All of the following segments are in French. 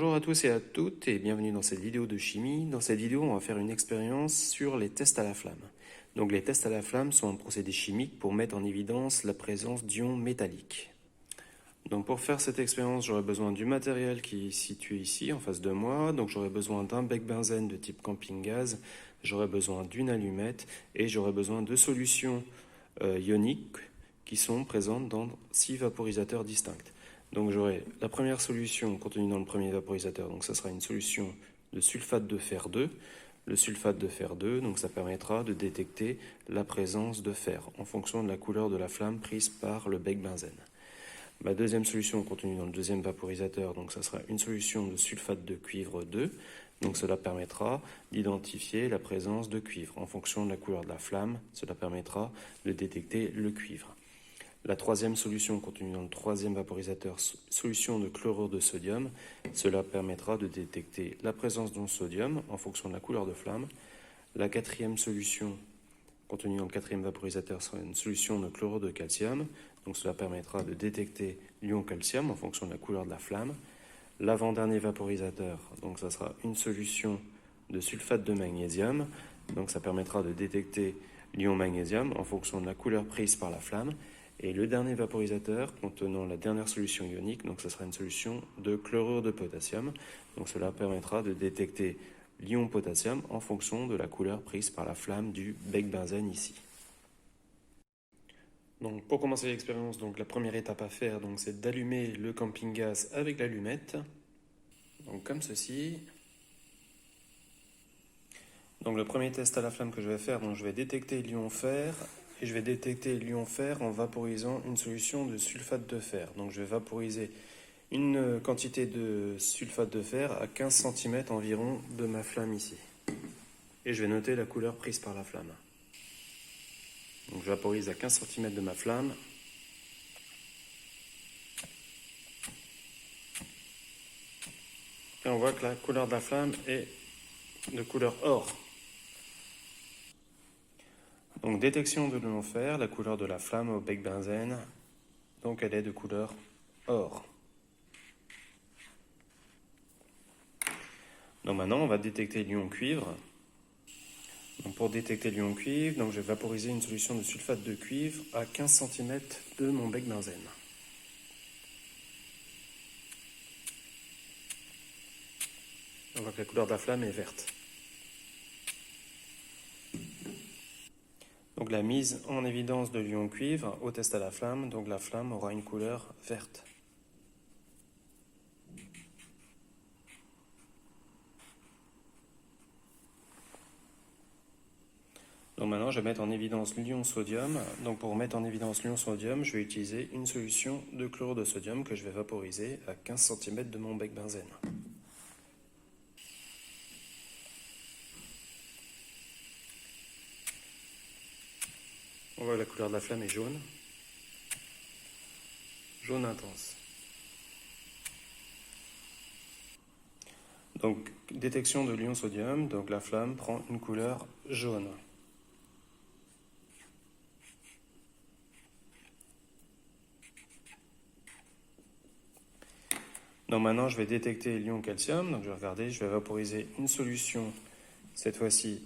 Bonjour à tous et à toutes et bienvenue dans cette vidéo de chimie. Dans cette vidéo, on va faire une expérience sur les tests à la flamme. Donc les tests à la flamme sont un procédé chimique pour mettre en évidence la présence d'ions métalliques. Donc pour faire cette expérience, j'aurai besoin du matériel qui est situé ici en face de moi. Donc j'aurai besoin d'un bec benzène de type camping-gaz, j'aurai besoin d'une allumette et j'aurai besoin de solutions ioniques qui sont présentes dans 6 vaporisateurs distincts. Donc j'aurai la première solution contenue dans le premier vaporisateur, donc ça sera une solution de sulfate de fer 2. Le sulfate de fer 2, donc ça permettra de détecter la présence de fer en fonction de la couleur de la flamme prise par le bec benzène. Ma deuxième solution contenue dans le deuxième vaporisateur, donc ça sera une solution de sulfate de cuivre 2. Donc cela permettra d'identifier la présence de cuivre. En fonction de la couleur de la flamme, cela permettra de détecter le cuivre. La troisième solution contenue dans le troisième vaporisateur, solution de chlorure de sodium, cela permettra de détecter la présence d'un sodium en fonction de la couleur de flamme. La quatrième solution contenue dans le quatrième vaporisateur sera une solution de chlorure de calcium, donc cela permettra de détecter l'ion calcium en fonction de la couleur de la flamme. L'avant-dernier vaporisateur, donc ça sera une solution de sulfate de magnésium, donc ça permettra de détecter l'ion magnésium en fonction de la couleur prise par la flamme. Et le dernier vaporisateur contenant la dernière solution ionique, donc ce sera une solution de chlorure de potassium. Donc cela permettra de détecter l'ion potassium en fonction de la couleur prise par la flamme du bec benzène ici. Donc pour commencer l'expérience, donc la première étape à faire, donc c'est d'allumer le camping-gaz avec l'allumette. Donc comme ceci. Donc le premier test à la flamme que je vais faire, donc je vais détecter l'ion fer. Et je vais détecter l'ion fer en vaporisant une solution de sulfate de fer. Donc je vais vaporiser une quantité de sulfate de fer à 15 cm environ de ma flamme ici. Et je vais noter la couleur prise par la flamme. Donc je vaporise à 15 cm de ma flamme. Et on voit que la couleur de la flamme est de couleur or. Donc détection de l'ion fer, la couleur de la flamme au bec benzène, donc elle est de couleur or. Donc maintenant on va détecter l'ion cuivre. Donc pour détecter l'ion cuivre, donc je vais vaporiser une solution de sulfate de cuivre à 15 cm de mon bec benzène. On voit que la couleur de la flamme est verte. Donc la mise en évidence de l'ion cuivre au test à la flamme, donc la flamme aura une couleur verte. Donc maintenant je vais mettre en évidence l'ion sodium. Donc pour mettre en évidence l'ion sodium, je vais utiliser une solution de chlorure de sodium que je vais vaporiser à 15 cm de mon bec benzène. On voit que la couleur de la flamme est jaune. Jaune intense. Donc détection de l'ion sodium, donc la flamme prend une couleur jaune. Donc maintenant je vais détecter l'ion calcium, donc je vais regarder, je vais vaporiser une solution, cette fois-ci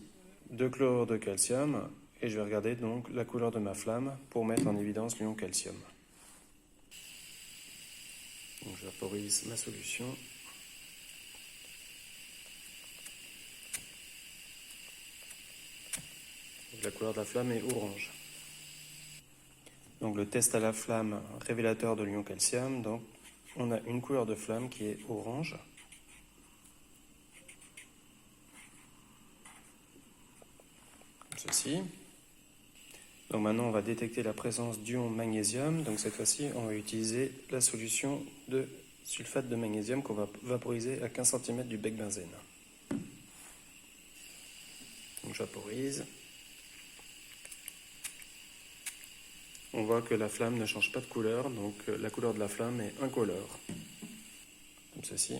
de chlorure de calcium, et je vais regarder donc la couleur de ma flamme pour mettre en évidence l'ion calcium. Donc je vaporise ma solution. Donc, la couleur de la flamme est orange. Donc le test à la flamme révélateur de l'ion calcium, donc on a une couleur de flamme qui est orange. Comme ceci. Donc maintenant on va détecter la présence d'ion magnésium. Donc cette fois-ci on va utiliser la solution de sulfate de magnésium qu'on va vaporiser à 15 cm du bec benzène. Donc je vaporise. On voit que la flamme ne change pas de couleur, donc la couleur de la flamme est incolore. Comme ceci.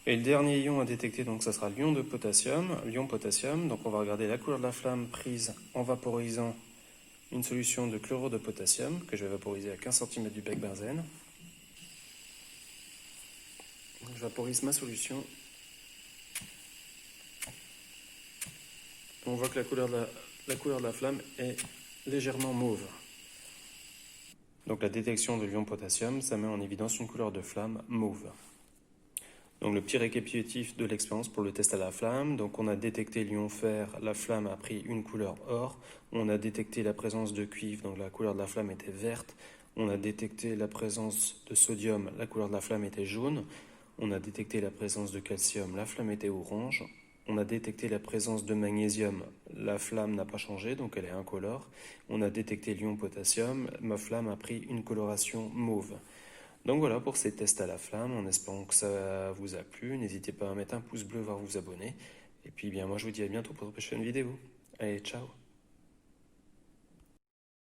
Et le dernier ion à détecter, donc ça sera l'ion de potassium. L'ion potassium, donc on va regarder la couleur de la flamme prise en vaporisant une solution de chlorure de potassium que je vais vaporiser à 15 cm du bec benzène. Je vaporise ma solution. On voit que la couleur de la flamme est légèrement mauve. Donc la détection de l'ion potassium, ça met en évidence une couleur de flamme mauve. Donc le petit récapitulatif de l'expérience pour le test à la flamme. Donc on a détecté l'ion fer, la flamme a pris une couleur or. On a détecté la présence de cuivre, donc la couleur de la flamme était verte. On a détecté la présence de sodium, la couleur de la flamme était jaune. On a détecté la présence de calcium, la flamme était orange. On a détecté la présence de magnésium, la flamme n'a pas changé, donc elle est incolore. On a détecté l'ion potassium, ma flamme a pris une coloration mauve. Donc voilà pour ces tests à la flamme, en espérant que ça vous a plu. N'hésitez pas à mettre un pouce bleu, voire vous abonner. Et puis bien moi je vous dis à bientôt pour une prochaine vidéo. Allez, ciao!